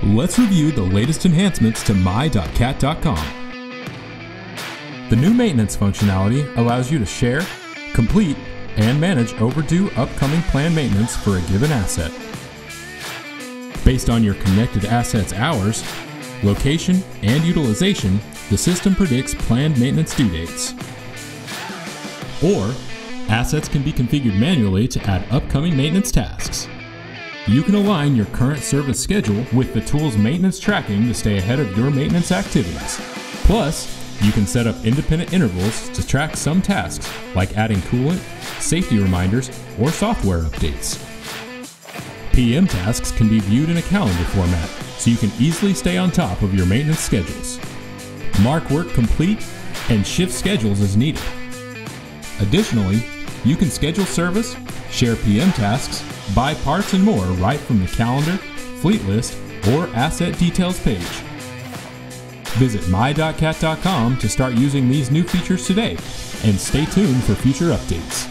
Let's review the latest enhancements to my.cat.com. The new maintenance functionality allows you to share, complete, and manage overdue upcoming planned maintenance for a given asset. Based on your connected assets' hours, location, and utilization, the system predicts planned maintenance due dates. Or, assets can be configured manually to add upcoming maintenance tasks. You can align your current service schedule with the tool's maintenance tracking to stay ahead of your maintenance activities. Plus, you can set up independent intervals to track some tasks, like adding coolant, safety reminders, or software updates. PM tasks can be viewed in a calendar format, so you can easily stay on top of your maintenance schedules. Mark work complete and shift schedules as needed. Additionally, you can schedule service, share PM tasks, buy parts and more right from the calendar, fleet list, or asset details page. Visit my.cat.com to start using these new features today, and stay tuned for future updates.